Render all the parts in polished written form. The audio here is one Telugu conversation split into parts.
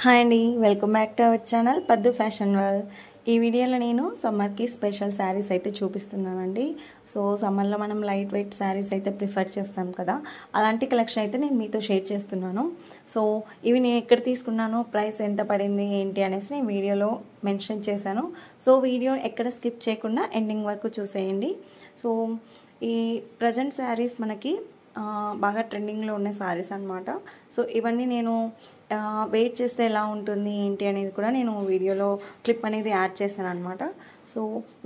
హాయ్ అండి, welcome back to our channel పద్దు ఫ్యాషన్ వరల్డ్. ఈ వీడియోలో నేను సమ్మర్కి స్పెషల్ శారీస్ అయితే చూపిస్తున్నానండి. సో సమ్మర్లో మనం లైట్ వెయిట్ శారీస్ అయితే ప్రిఫర్ చేస్తాం కదా, అలాంటి కలెక్షన్ అయితే నేను మీతో షేర్ చేస్తున్నాను. సో ఇవి నేను ఎక్కడ తీసుకున్నాను, ప్రైస్ ఎంత పడింది ఏంటి అనేసి నేను వీడియోలో మెన్షన్ చేశాను. సో వీడియో ఎక్కడ స్కిప్ చేయకుండా ఎండింగ్ వరకు చూసేయండి. సో ఈ ప్రజెంట్ శారీస్ మనకి బాగా ట్రెండింగ్లో ఉన్న శారీస్ అనమాట. సో ఇవన్నీ నేను వెయిట్ చేస్తే ఎలా ఉంటుంది ఏంటి అనేది కూడా నేను వీడియోలో క్లిప్ అనేది యాడ్ చేశాను అనమాట. సో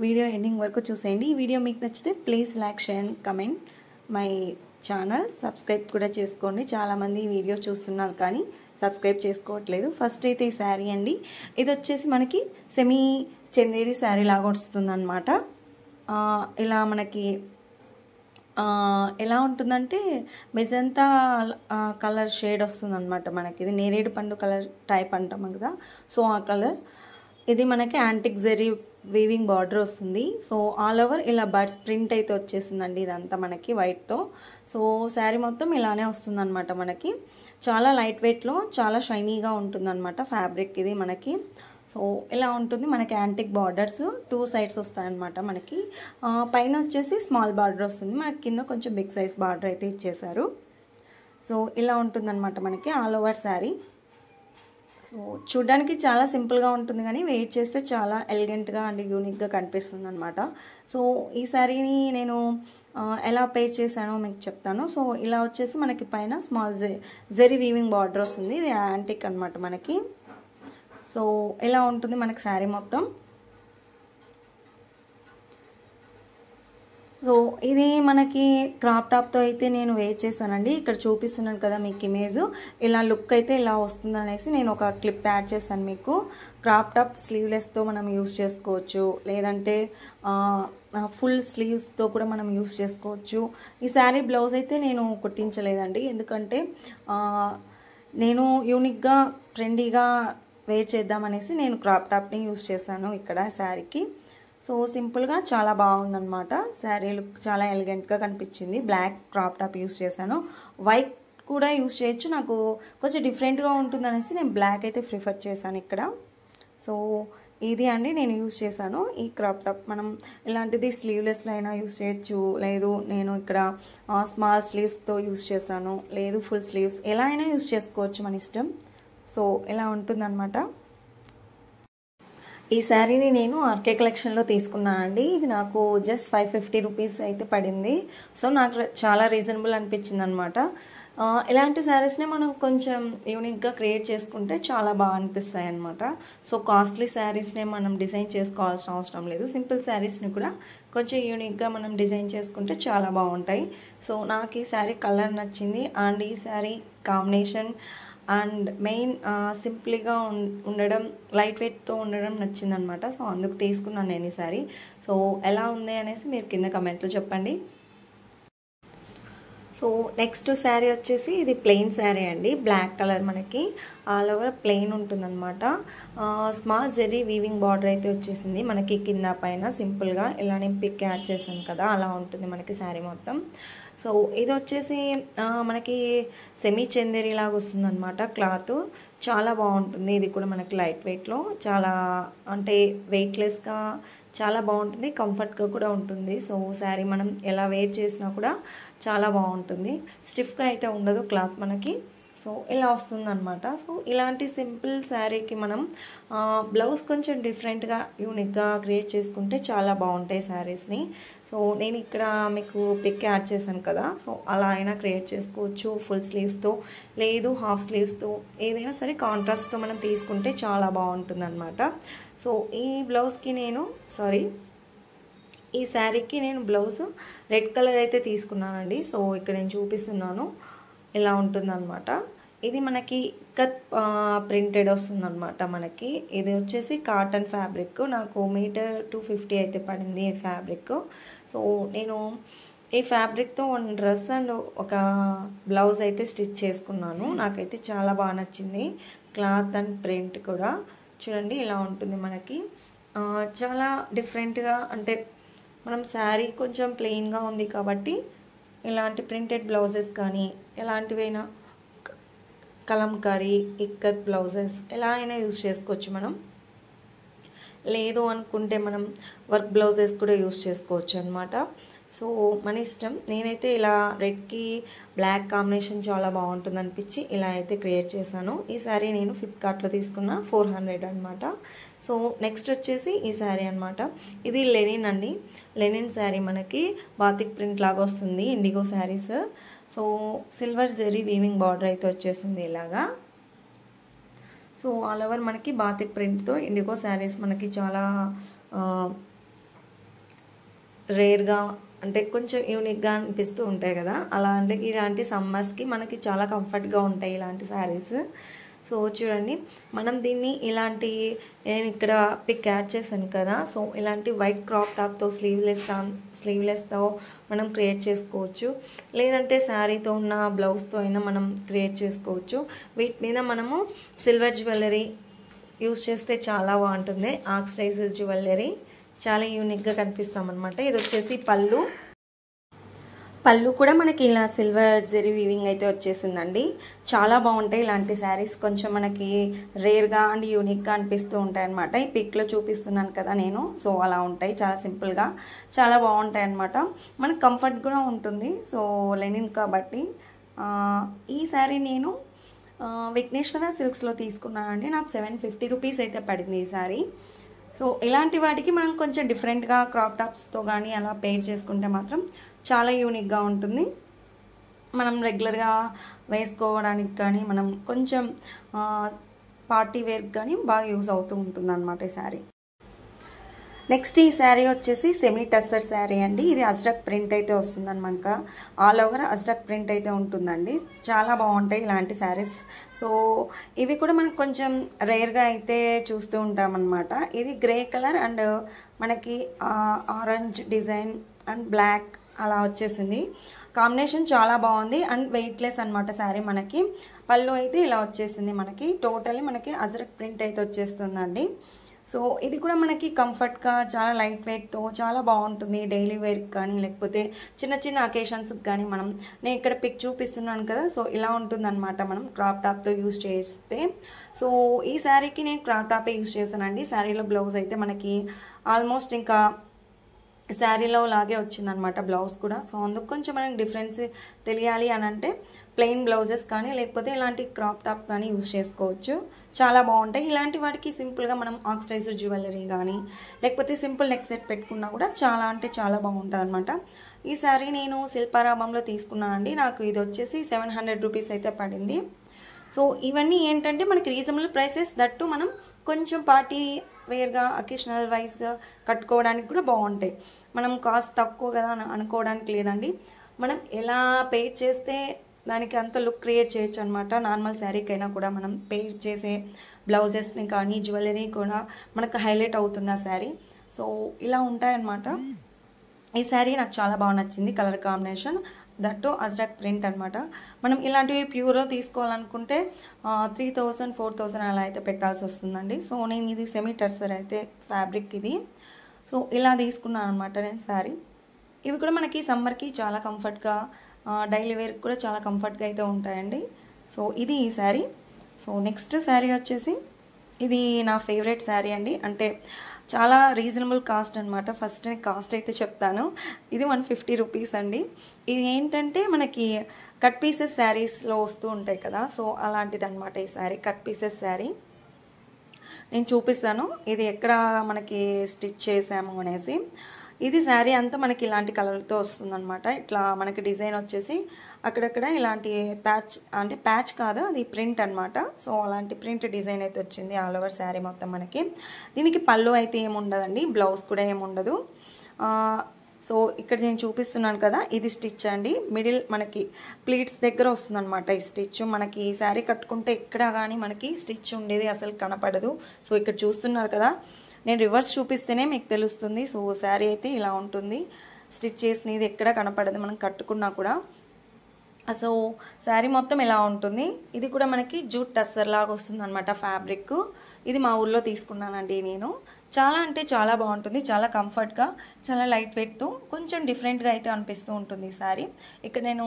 వీడియో ఎండింగ్ వరకు చూసేయండి. ఈ వీడియో మీకు నచ్చితే please like, share and comment my channel. Subscribe కూడా చేసుకోండి. చాలామంది వీడియో చూస్తున్నారు కానీ సబ్స్క్రైబ్ చేసుకోవట్లేదు. ఫస్ట్ అయితే ఈ శారీ అండి, ఇది వచ్చేసి మనకి సెమీ చందేరి శారీ లాగా వస్తుంది అనమాట. ఇలా మనకి ఎలా ఉంటుందంటే మెజంతా కలర్ షేడ్ వస్తుంది అనమాట. మనకి ఇది నేరేడు పండు కలర్ టైప్ అంటాం కదా, సో ఆ కలర్. ఇది మనకి యాంటిక్ జెరీ వీవింగ్ బార్డర్ వస్తుంది. సో ఆల్ ఓవర్ ఇలా బర్డ్స్ ప్రింట్ అయితే వచ్చేసిందండి ఇదంతా మనకి వైట్తో. సో శారీ మొత్తం ఇలానే వస్తుంది అనమాట. మనకి చాలా లైట్ వెయిట్లో చాలా షైనీగా ఉంటుంది అనమాట ఫ్యాబ్రిక్ ఇది మనకి. సో ఇలా ఉంటుంది మనకి. యాంటిక్ బార్డర్స్ 2 సైడ్స్ వస్తాయన్నమాట మనకి. పైన వచ్చేసి స్మాల్ బార్డర్ వస్తుంది మనకి, కింద కొంచెం బిగ్ సైజ్ బార్డర్ అయితే ఇచ్చేసారు. సో ఇలా ఉంటుందన్నమాట మనకి ఆల్ ఓవర్ శారీ. సో చూడ్డానికి చాలా సింపుల్గా ఉంటుంది కానీ వెయిట్ చేస్తే చాలా ఎలిగెంట్గా అండ్ యూనిక్గా కనిపిస్తుంది అనమాట. సో ఈ శారీని నేను ఎలా పేర్ చేశానో మీకు చెప్తాను. సో ఇలా వచ్చేసి మనకి పైన స్మాల్ జెరీ వీవింగ్ బార్డర్ వస్తుంది. ఇది యాంటిక్ అనమాట మనకి. సో ఇలా ఉంటుంది మనకి శారీ మొత్తం. సో ఇది మనకి క్రాప్ టాప్తో అయితే నేను వెయిట్ చేశానండి. ఇక్కడ చూపిస్తున్నాను కదా మీకు ఇమేజ్, ఇలా లుక్ అయితే ఇలా వస్తుంది అనేసి నేను ఒక క్లిప్ యాడ్ చేశాను మీకు. క్రాప్ టాప్ స్లీవ్లెస్తో మనం యూస్ చేసుకోవచ్చు, లేదంటే ఫుల్ స్లీవ్స్తో కూడా మనం యూస్ చేసుకోవచ్చు. ఈ శారీ బ్లౌజ్ అయితే నేను కుట్టించలేదండి, ఎందుకంటే నేను యూనిక్గా ట్రెండీగా వేర్ చేద్దామనేసి నేను క్రాప్ టాప్ని యూస్ చేశాను ఇక్కడ శారీకి. సో సింపుల్గా చాలా బాగుందన్నమాట. శారీ లుక్ చాలా ఎలిగెంట్గా కనిపించింది. బ్లాక్ క్రాప్ టాప్ యూస్ చేశాను, వైట్ కూడా యూస్ చేయొచ్చు. నాకు కొంచెం డిఫరెంట్గా ఉంటుందనేసి నేను బ్లాక్ అయితే ప్రిఫర్ చేశాను ఇక్కడ. సో ఇది అండి నేను యూస్ చేశాను ఈ క్రాప్ టాప్. మనం ఇలాంటిది స్లీవ్లెస్లో అయినా యూస్ చేయొచ్చు, లేదు నేను ఇక్కడ స్మాల్ స్లీవ్స్తో యూస్ చేశాను, లేదు ఫుల్ స్లీవ్స్, ఎలా అయినా యూస్ చేసుకోవచ్చు, మన ఇష్టం. సో ఇలా ఉంటుందన్నమాట. ఈ శారీని నేను ఆర్కే కలెక్షన్లో తీసుకున్నానండి. ఇది నాకు జస్ట్ 550 రూపీస్ అయితే పడింది. సో నాకు చాలా రీజనబుల్ అనిపించింది అనమాట. ఇలాంటి శారీస్ని మనం కొంచెం యూనిక్గా క్రియేట్ చేసుకుంటే చాలా బాగా అనిపిస్తాయి అనమాట. సో కాస్ట్లీ శారీస్నే మనం డిజైన్ చేసుకోవాల్సిన అవసరం లేదు. సింపుల్ శారీస్ని కూడా కొంచెం యూనిక్గా మనం డిజైన్ చేసుకుంటే చాలా బాగుంటాయి. సో నాకు ఈ శారీ కలర్ నచ్చింది అండ్ ఈ శారీ కాంబినేషన్ అండ్ మెయిన్ సింపుల్గా ఉండడం, లైట్ వెయిట్తో ఉండడం నచ్చిందనమాట. సో అందుకు తీసుకున్నాను నేను ఈ శారీ. సో ఎలా ఉంది అనేసి మీరు కింద కమెంట్లో చెప్పండి. సో నెక్స్ట్ శారీ వచ్చేసి ఇది ప్లెయిన్ శారీ అండి, బ్లాక్ కలర్ మనకి ఆల్ ఓవర్ ప్లెయిన్ ఉంటుందన్నమాట. స్మాల్ జెరీ వీవింగ్ బార్డర్ అయితే వచ్చేసింది మనకి కింద పైన. సింపుల్గా ఇలా నేను పిక్ యాడ్ చేశాను కదా, అలా ఉంటుంది మనకి శారీ మొత్తం. సో ఇది వచ్చేసి మనకి సెమీ చందేరి లాగా వస్తుందన్నమాట క్లాత్. చాలా బాగుంటుంది. ఇది కూడా మనకి లైట్ వెయిట్లో, చాలా అంటే వెయిట్లెస్గా చాలా బాగుంటుంది, కంఫర్ట్గా కూడా ఉంటుంది. సో శారీ మనం ఎలా వేర్ చేసినా కూడా చాలా బాగుంటుంది, స్టిఫ్గా అయితే ఉండదు క్లాత్ మనకి. సో ఇలా వస్తుందన్నమాట. సో ఇలాంటి సింపుల్ శారీకి మనం బ్లౌజ్ కొంచెం డిఫరెంట్గా యూనిక్గా క్రియేట్ చేసుకుంటే చాలా బాగుంటాయి శారీస్ని. సో నేను ఇక్కడ మీకు పిక్ యాడ్ చేశాను కదా, సో అలా అయినా క్రియేట్ చేసుకోవచ్చు. ఫుల్ స్లీవ్స్తో, లేదు హాఫ్ స్లీవ్స్తో, ఏదైనా సరే కాంట్రాస్ట్తో మనం తీసుకుంటే చాలా బాగుంటుంది అనమాట. సో ఈ బ్లౌజ్కి నేను ఈ శారీకి నేను బ్లౌజ్ రెడ్ కలర్ అయితే తీసుకున్నానండి. సో ఇక్కడ నేను చూపిస్తున్నాను, ఇలా ఉంటుందన్నమాట. ఇది మనకి కట్ ప్రింటెడ్ వస్తుందన్నమాట మనకి. ఇది వచ్చేసి కాటన్ ఫ్యాబ్రిక్. నాకు మీటర్ 250 అయితే పడింది ఈ ఫ్యాబ్రిక్. సో నేను ఈ ఫ్యాబ్రిక్తో 1 డ్రెస్ అండ్ ఒక బ్లౌజ్ అయితే స్టిచ్ చేసుకున్నాను. నాకైతే చాలా బాగా నచ్చింది. క్లాత్ అండ్ ప్రింట్ కూడా చూడండి ఇలా ఉంటుంది మనకి. చాలా డిఫరెంట్గా, అంటే మనం శారీ కొంచెం ప్లెయిన్గా ఉంది కాబట్టి ఇలాంటి ప్రింటెడ్ బ్లౌజెస్ కానీ ఎలాంటివైనా కలంకారీ, ఇక్కత్ బ్లౌజెస్ ఎలా అయినా యూస్ చేసుకోవచ్చు మనం. లేదు అనుకుంటే మనం వర్క్ బ్లౌజెస్ కూడా యూస్ చేసుకోవచ్చు అనమాట. సో మన ఇష్టం. నేనైతే ఇలా రెడ్కి బ్లాక్ కాంబినేషన్ చాలా బాగుంటుంది అనిపించి ఇలా అయితే క్రియేట్ చేశాను. ఈ శారీ నేను ఫ్లిప్కార్ట్లో తీసుకున్న 400 అనమాట. సో నెక్స్ట్ వచ్చేసి ఈ శారీ అనమాట. ఇది లెనిన్ అండి. లెనిన్ శారీ మనకి బాతిక్ ప్రింట్ లాగా వస్తుంది, indigo saris. So silver zari weaving border అయితే వచ్చేసింది ఇలాగా. సో ఆల్ ఓవర్ మనకి బాతిక్ ప్రింట్తో ఇండిగో శారీస్ మనకి చాలా రేర్గా అంటే కొంచెం యూనిక్గా అనిపిస్తూ ఉంటాయి కదా, అలా అంటే ఇలాంటి సమ్మర్స్కి మనకి చాలా కంఫర్ట్గా ఉంటాయి ఇలాంటి శారీస్. సో చూడండి, మనం దీన్ని ఇలాంటి నేను ఇక్కడ పిక్ యాడ్ చేశాను కదా, సో ఇలాంటి వైట్ క్రాప్ టాప్తో స్లీవ్లెస్తో మనం క్రియేట్ చేసుకోవచ్చు. లేదంటే శారీతో ఉన్న బ్లౌజ్తో అయినా మనం క్రియేట్ చేసుకోవచ్చు. వీటి మీద మనము సిల్వర్ జ్యువెలరీ యూస్ చేస్తే చాలా బాగుంటుంది. ఆక్సిడైజ్ జ్యువెలరీ చాలా యూనిక్గా కనిపిస్తాం అనమాట. ఇది వచ్చేసి పళ్ళు కూడా మనకి ఇలా సిల్వర్ జెరీ వీవింగ్ అయితే వచ్చేసిందండి. చాలా బాగుంటాయి ఇలాంటి శారీస్. కొంచెం మనకి రేర్గా అండ్ యూనిక్గా అనిపిస్తూ ఉంటాయి అనమాట. ఈ పిక్లో చూపిస్తున్నాను కదా నేను, సో అలా ఉంటాయి. చాలా సింపుల్గా చాలా బాగుంటాయి అనమాట. మనకు కంఫర్ట్ కూడా ఉంటుంది. సో లెనిన్ కాబట్టి ఈ శారీ నేను విఘ్నేశ్వర సిల్క్స్లో తీసుకున్నానండి. నాకు 750 రూపీస్ అయితే పడింది ఈ శారీ. సో ఇలాంటి వాటికి మనం కొంచెం డిఫరెంట్గా క్రాప్ టాప్స్తో కానీ అలా పెయిర్ చేసుకుంటే మాత్రం చాలా యూనిక్గా ఉంటుంది. మనం రెగ్యులర్గా వేసుకోవడానికి కానీ మనం కొంచెం పార్టీ వేర్కి కానీ బాగా యూజ్ అవుతూ ఉంటుంది అన్నమాట ఈ శారీ. నెక్స్ట్ ఈ శారీ వచ్చేసి సెమీ టస్సర్ శారీ అండి. ఇది అజ్రక్ ప్రింట్ అయితే వస్తుందని మనకు ఆల్ ఓవర్ అజ్రక్ ప్రింట్ అయితే ఉంటుందండి. చాలా బాగుంటాయి ఇలాంటి శారీస్. సో ఇవి కూడా మనకు కొంచెం రేర్గా అయితే చూస్తూ ఉంటామన్నమాట. ఇది గ్రే కలర్ అండ్ మనకి ఆరెంజ్ డిజైన్ అండ్ బ్లాక్ అలా వచ్చేసింది. కాంబినేషన్ చాలా బాగుంది అండ్ వెయిట్లెస్ అనమాట శారీ. మనకి పళ్ళు అయితే ఇలా వచ్చేసింది. మనకి టోటల్లీ మనకి అజ్రక్ ప్రింట్ అయితే వచ్చేస్తుందండి. సో ఇది కూడా మనకి కంఫర్ట్గా చాలా లైట్ వెయిట్తో చాలా బాగుంటుంది. డైలీ వేర్కి కానీ లేకపోతే చిన్న చిన్న అకేషన్స్కి కానీ నేను ఇక్కడ పిక్ చూపిస్తున్నాను కదా, సో ఇలా ఉంటుందన్నమాట మనం క్రాప్ టాప్తో యూజ్ చేస్తే. సో ఈ శారీకి నేను క్రాప్ టాపే యూజ్ చేశానండి. శారీలో బ్లౌజ్ అయితే మనకి ఆల్మోస్ట్ ఇంకా శారీలో లాగే వచ్చిందనమాట బ్లౌజ్ కూడా. సో అందుకు కొంచెం మనకి డిఫరెన్స్ తెలియాలి అని అంటే ప్లెయిన్ బ్లౌజెస్ కానీ లేకపోతే ఇలాంటి క్రాప్ టాప్ కానీ యూజ్ చేసుకోవచ్చు. చాలా బాగుంటాయి. ఇలాంటి వాటికి సింపుల్గా మనం ఆక్సిడైజ్డ్ జ్యువెలరీ కానీ లేకపోతే సింపుల్ నెక్ సెట్ పెట్టుకున్నా కూడా చాలా అంటే చాలా బాగుంటుంది అనమాట. ఈ శారీ నేను శిల్పారామంలో తీసుకున్నానండి. నాకు ఇది వచ్చేసి 700 రూపీస్ అయితే పడింది. సో ఇవన్నీ ఏంటంటే మనకి రీజనబుల్ ప్రైసెస్, దట్టు మనం కొంచెం పార్టీ వేర్గా అకేషనల్ వైజ్గా కట్టుకోవడానికి కూడా బాగుంటాయి. మనం కాస్ట్ తక్కువ కదా అని అనుకోవడానికి లేదండి. మనం ఎలా పెయిర్ చేస్తే దానికి అంత లుక్ క్రియేట్ చేయొచ్చు అనమాట. నార్మల్ శారీకైనా కూడా మనం పెయిర్ చేసే బ్లౌజెస్ని కానీ జ్యువెలరీ కూడా మనకు హైలైట్ అవుతుంది ఆ శారీ. సో ఇలా ఉంటాయన్నమాట. ఈ శారీ నాకు చాలా బాగా నచ్చింది. Colour combination, that ajrak print అనమాట. మనం ఇలాంటివి ప్యూర్లో తీసుకోవాలనుకుంటే 3000 4000 అలా అయితే పెట్టాల్సి వస్తుందండి. సో నేను ఇది సెమీ టర్సర్ అయితే ఫ్యాబ్రిక్ ఇది. సో ఇలా తీసుకున్నాను అనమాట నేను శారీ. ఇవి కూడా మనకి సమ్మర్కి చాలా కంఫర్ట్గా, డైలీ వేర్కి కూడా చాలా కంఫర్ట్గా అయితే ఉంటాయండి. సో ఇది ఈ శారీ. సో నెక్స్ట్ శారీ వచ్చేసి ఇది నా ఫేవరెట్ శారీ అండి. అంటే చాలా రీజనబుల్ కాస్ట్ అనమాట. ఫస్ట్ నేను కాస్ట్ అయితే చెప్తాను. ఇది 150 రూపీస్ అండి. ఇది ఏంటంటే మనకి కట్ పీసెస్ శారీస్లో వస్తూ ఉంటాయి కదా, సో అలాంటిది అనమాట ఈ శారీ. కట్ పీసెస్ శారీ నేను చూపిస్తాను ఇది ఎక్కడ మనకి స్టిచ్ చేసాము అనేసి. ఇది శారీ అంతా మనకి ఇలాంటి కలర్తో వస్తుందన్నమాట. ఇట్లా మనకి డిజైన్ వచ్చేసి అక్కడక్కడ ఇలాంటి ప్యాచ్, అంటే ప్యాచ్ కాదు అది ప్రింట్ అనమాట. సో అలాంటి ప్రింట్ డిజైన్ అయితే వచ్చింది ఆల్ ఓవర్ శారీ మొత్తం మనకి. దీనికి పళ్ళు అయితే ఏముండదండి, బ్లౌజ్ కూడా ఏముండదు. సో ఇక్కడ నేను చూపిస్తున్నాను కదా, ఇది స్టిచ్ అండి. మిడిల్ మనకి ప్లీట్స్ దగ్గర వస్తుందన్నమాట ఈ స్టిచ్. మనకి ఈ శారీ కట్టుకుంటే ఎక్కడ కానీ మనకి స్టిచ్ ఉండేది అసలు కనపడదు. సో ఇక్కడ చూస్తున్నారు కదా, నేను రివర్స్ చూపిస్తేనే మీకు తెలుస్తుంది. సో శారీ అయితే ఇలా ఉంటుంది. స్టిచ్ చేసినది ఎక్కడ కనపడదు మనం కట్టుకున్నా కూడా. సో శారీ మొత్తం ఇలా ఉంటుంది. ఇది కూడా మనకి జూట్ టస్సర్ లాగా వస్తుంది అనమాట ఫ్యాబ్రిక్. ఇది మా ఊర్లో తీసుకున్నానండి నేను. చాలా అంటే చాలా బాగుంటుంది. చాలా కంఫర్ట్గా, చాలా లైట్ వెయిట్తో కొంచెం డిఫరెంట్గా అయితే అనిపిస్తూ ఉంటుంది ఈ శారీ. ఇక్కడ నేను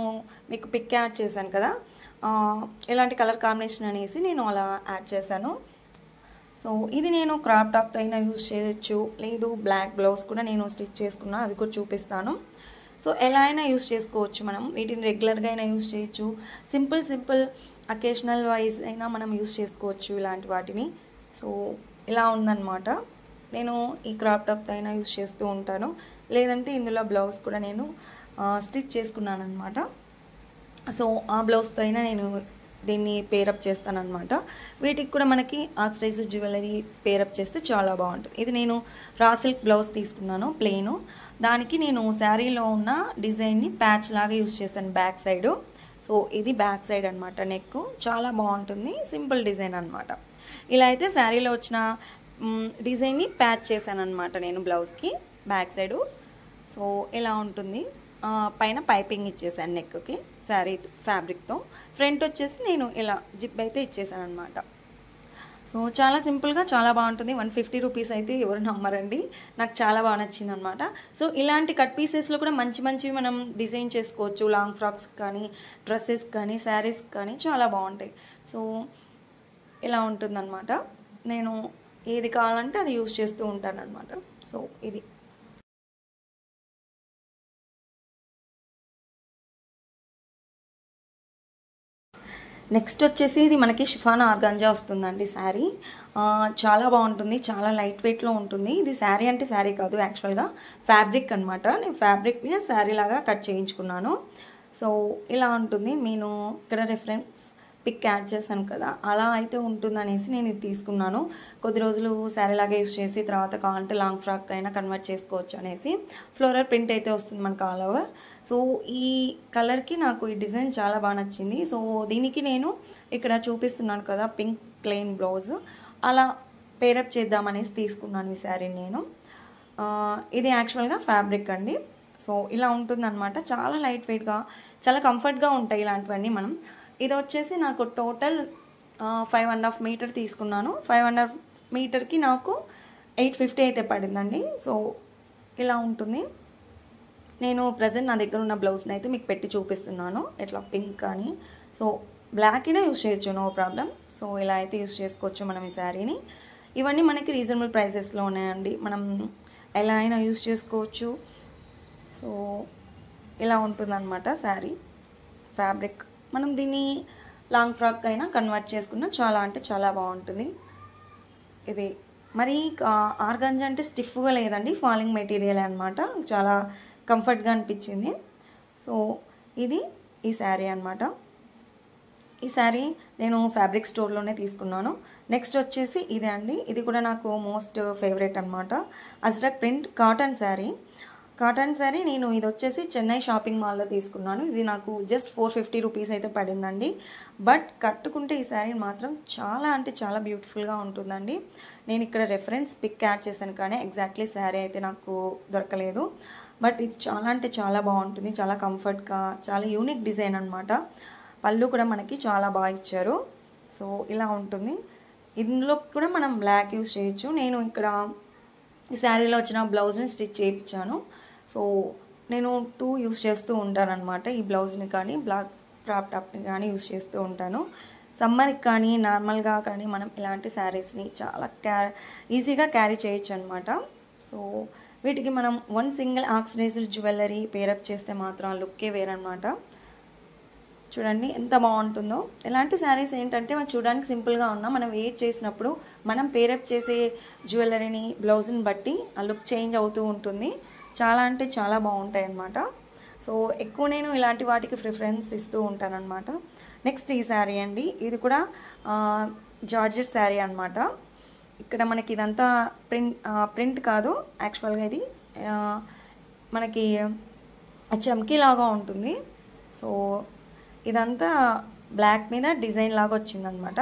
మీకు పిక్ యాడ్ చేశాను కదా, ఎలాంటి కలర్ కాంబినేషన్ అనేసి నేను అలా యాడ్ చేశాను. సో ఇది నేను క్రాప్ టాప్తో అయినా యూజ్ చేయొచ్చు, లేదు బ్లాక్ బ్లౌజ్ కూడా నేను స్టిచ్ చేసుకున్నా, అది కూడా చూపిస్తాను. సో ఎలా అయినా యూజ్ చేసుకోవచ్చు, మనం వీటిని రెగ్యులర్గా అయినా యూజ్ చేయొచ్చు, సింపుల్ అకేషనల్ వైజ్ అయినా మనం యూజ్ చేసుకోవచ్చు ఇలాంటి వాటిని. సో ఇలా ఉందన్నమాట. నేను ఈ క్రాప్ టాప్తో అయినా యూజ్ చేస్తూ ఉంటాను, లేదంటే ఇందులో బ్లౌజ్ కూడా నేను స్టిచ్ చేసుకున్నాను అనమాట. సో ఆ బ్లౌజ్తో అయినా నేను దీన్ని పేరప్ చేస్తానన్నమాట. వీటికి కూడా మనకి ఆక్సిడైజ్ జ్యువెలరీ పేరప్ చేస్తే చాలా బాగుంటుంది. ఇది నేను రా సిల్క్ బ్లౌజ్ తీసుకున్నాను ప్లెయిన్, దానికి నేను శారీలో ఉన్న డిజైన్ని ప్యాచ్ లాగా యూజ్ చేశాను బ్యాక్ సైడు. సో ఇది బ్యాక్ సైడ్ అనమాట, నెక్ చాలా బాగుంటుంది, సింపుల్ డిజైన్ అనమాట. ఇలా అయితే శారీలో వచ్చిన డిజైన్ని ప్యాచ్ చేశాను అనమాట నేను బ్లౌజ్కి బ్యాక్ సైడు. సో ఇలా ఉంటుంది. పైన పైపింగ్ ఇచ్చేసాను నెక్కి శారీ ఫ్యాబ్రిక్తో. ఫ్రంట్ వచ్చేసి నేను ఇలా జిప్ అయితే ఇచ్చేసాను అనమాట. సో చాలా సింపుల్గా చాలా బాగుంటుంది. 150 రూపీస్ అయితే ఎవరు నమ్మరండి, నాకు చాలా బాగా నచ్చింది అనమాట. సో ఇలాంటి కట్ పీసెస్లో కూడా మంచివి మనం డిజైన్ చేసుకోవచ్చు, లాంగ్ ఫ్రాక్స్ కానీ, డ్రెస్సెస్ కానీ, శారీస్ కానీ చాలా బాగుంటాయి. సో ఇలా ఉంటుందన్నమాట. నేను ఏది కావాలంటే అది యూజ్ చేస్తూ ఉంటాను అనమాట. సో ఇది నెక్స్ట్ వచ్చేసి ఇది మనకి షిఫాన్ ఆర్గాంజా వస్తుందండి శారీ. చాలా బాగుంటుంది, చాలా లైట్ వెయిట్లో ఉంటుంది. ఇది శారీ అంటే శారీ కాదు, యాక్చువల్గా ఫ్యాబ్రిక్ అనమాట. నేను ఫ్యాబ్రిక్ని శారీ లాగా కట్ చేయించుకున్నాను. సో ఇలా ఉంటుంది. నేను ఇక్కడ రెఫరెన్స్ పిక్ యాడ్ చేశాను కదా, అలా అయితే ఉంటుందనేసి నేను ఇది తీసుకున్నాను. కొద్ది రోజులు శారీ లాగా యూస్ చేసి తర్వాత కావాలంటే లాంగ్ ఫ్రాక్ అయినా కన్వర్ట్ చేసుకోవచ్చు అనేసి. ఫ్లోరల్ ప్రింట్ అయితే వస్తుంది మనకు ఆల్ ఓవర్. సో ఈ కలర్కి నాకు ఈ డిజైన్ చాలా బాగా నచ్చింది. సో దీనికి నేను ఇక్కడ చూపిస్తున్నాను కదా పింక్ ప్లెయిన్ బ్లౌజ్, అలా పేరప్ చేద్దామనేసి తీసుకున్నాను ఈ శారీని నేను. ఇది యాక్చువల్గా ఫ్యాబ్రిక్ అండి. సో ఇలా ఉంటుందన్నమాట. చాలా లైట్ వెయిట్గా, చాలా కంఫర్ట్గా ఉంటాయి ఇలాంటివన్నీ. మనం ఇది వచ్చేసి నాకు టోటల్ 5.5 మీటర్ తీసుకున్నాను. 5.5 మీటర్కి నాకు 850 అయితే పడిందండి. సో ఇలా ఉంటుంది. నేను ప్రజెంట్ నా దగ్గర ఉన్న బ్లౌజ్ని అయితే మీకు పెట్టి చూపిస్తున్నాను, ఇట్లా పింక్ కానీ. సో బ్లాక్ అయినా యూస్ చేయొచ్చు, నో ప్రాబ్లం. సో ఇలా అయితే యూస్ చేసుకోవచ్చు మనం ఈ శారీని. ఇవన్నీ మనకి రీజనబుల్ ప్రైసెస్లో ఉన్నాయండి, మనం ఎలా అయినా యూస్ చేసుకోవచ్చు. సో ఇలా ఉంటుందన్నమాట శారీ ఫ్యాబ్రిక్. మనం దీన్ని లాంగ్ ఫ్రాక్ అయినా కన్వర్ట్ చేసుకున్నా చాలా అంటే చాలా బాగుంటుంది. ఇది మరి ఆర్గాంజా అంటే స్టిఫ్గా లేదండి, ఫాలింగ్ మెటీరియల్ అనమాట, చాలా కంఫర్ట్గా అనిపించింది. సో ఇది ఈ శారీ అనమాట. ఈ శారీ నేను ఫ్యాబ్రిక్ స్టోర్లోనే తీసుకున్నాను. నెక్స్ట్ వచ్చేసి ఇదే అండి, ఇది కూడా నాకు మోస్ట్ ఫేవరెట్ అనమాట. Ajrak print cotton sari. Cotton sari నేను ఇది వచ్చేసి చెన్నై షాపింగ్ మాల్లో తీసుకున్నాను. ఇది నాకు జస్ట్ 450 రూపీస్ అయితే పడిందండి. బట్ కట్టుకుంటే ఈ శారీ మాత్రం చాలా అంటే చాలా బ్యూటిఫుల్గా ఉంటుందండి. నేను ఇక్కడ రెఫరెన్స్ పిక్ యాడ్ చేశాను కానీ ఎగ్జాక్ట్లీ శారీ అయితే నాకు దొరకలేదు. బట్ ఇది చాలా అంటే చాలా బాగుంటుంది, చాలా కంఫర్ట్గా, చాలా యూనిక్ డిజైన్ అనమాట. పళ్ళు కూడా మనకి చాలా బాగా ఇచ్చారు. సో ఇలా ఉంటుంది. ఇందులో కూడా మనం బ్లాక్ యూస్ చేయొచ్చు. నేను ఇక్కడ ఈ శారీలో వచ్చిన బ్లౌజ్ని స్టిచ్ చేయించాను. సో నేను 2 యూస్ చేస్తూ ఉంటాను అనమాట. ఈ బ్లౌజ్ని కానీ బ్లాక్ క్రాప్ టాప్ని కానీ యూస్ చేస్తూ ఉంటాను. సమ్మర్కి కానీ నార్మల్గా కానీ మనం ఇలాంటి శారీస్ని చాలా ఈజీగా క్యారీ చేయొచ్చు అనమాట. సో వీటికి మనం one single oxidised jewellery pair up చేస్తే మాత్రం ఆ లుక్కే వేరనమాట. చూడండి ఎంత బాగుంటుందో. ఇలాంటి శారీస్ ఏంటంటే మనం చూడడానికి సింపుల్గా ఉన్నా, మనం వెయిట్ చేసినప్పుడు మనం పేరప్ చేసే జ్యువెలరీని బ్లౌజ్ని బట్టి ఆ లుక్ చేంజ్ అవుతూ ఉంటుంది. చాలా అంటే చాలా బాగుంటాయి అన్నమాట. సో ఎక్కువ నేను ఇలాంటి వాటికి ప్రిఫరెన్స్ ఇస్తూ ఉంటాను అనమాట. నెక్స్ట్ ఈ శారీ అండి, ఇది కూడా జార్జెట్ శారీ అనమాట. ఇక్కడ మనకి ఇదంతా ప్రింట్ కాదు, యాక్చువల్గా ఇది మనకి చమ్కీ లాగా ఉంటుంది. సో ఇదంతా బ్లాక్ మీద డిజైన్ లాగా వచ్చిందనమాట.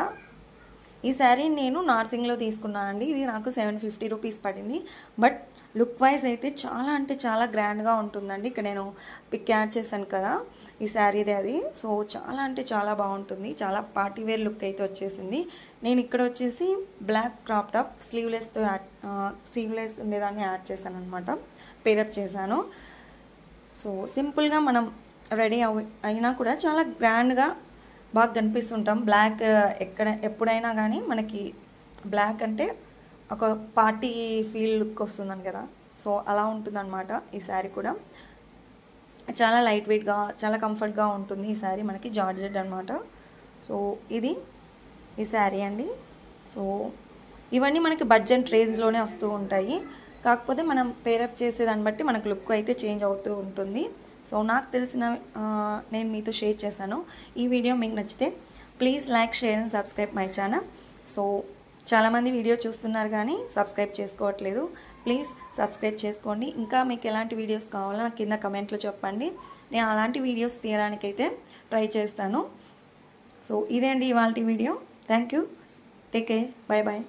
ఈ శారీ నేను నార్సింగ్లో తీసుకున్నానండి. ఇది నాకు 750 రూపీస్ పడింది. బట్ లుక్ వైజ్ అయితే చాలా అంటే చాలా గ్రాండ్గా ఉంటుందండి. ఇక్కడ నేను పిక్ యాడ్ చేశాను కదా ఈ శారీదే అది. సో చాలా అంటే చాలా బాగుంటుంది, చాలా పార్టీ వేర్ లుక్ అయితే వచ్చేసింది. నేను ఇక్కడ వచ్చేసి బ్లాక్ క్రాప్ టాప్ స్లీవ్లెస్తో స్లీవ్లెస్ ఉండేదాన్ని యాడ్ చేశాను అనమాట, పేరప్ చేశాను. సో సింపుల్గా మనం రెడీ అయినా కూడా చాలా గ్రాండ్గా బాగా కనిపిస్తుంటాం. బ్లాక్ ఎప్పుడైనా కానీ మనకి బ్లాక్ అంటే ఒక పార్టీ ఫీల్ లుక్ వస్తుందని కదా, సో అలా ఉంటుందన్నమాట ఈ శారీ కూడా. చాలా లైట్ వెయిట్గా చాలా కంఫర్ట్గా ఉంటుంది ఈ శారీ, మనకి జార్జెట్ అనమాట. సో ఇది ఈ శారీ అండి. సో ఇవన్నీ మనకి బడ్జెట్ రేంజ్లోనే వస్తూ ఉంటాయి, కాకపోతే మనం పేరప్ చేసేదాన్ని బట్టి మనకు లుక్ అయితే చేంజ్ అవుతూ ఉంటుంది. సో నాకు తెలిసిన నేను మీతో షేర్ చేశాను. ఈ వీడియో మీకు నచ్చితే please like, share and subscribe my channel. So చాలామంది వీడియో చూస్తున్నారు కానీ సబ్స్క్రైబ్ చేసుకోవట్లేదు. ప్లీజ్ సబ్స్క్రైబ్ చేసుకోండి. ఇంకా మీకు ఎలాంటి వీడియోస్ కావాలో నాకు కింద కమెంట్లో చెప్పండి, నేను అలాంటి వీడియోస్ తీయడానికైతే ట్రై చేస్తాను. సో ఇదే అండి ఇవాళ video. Thank you. Take care. Bye bye.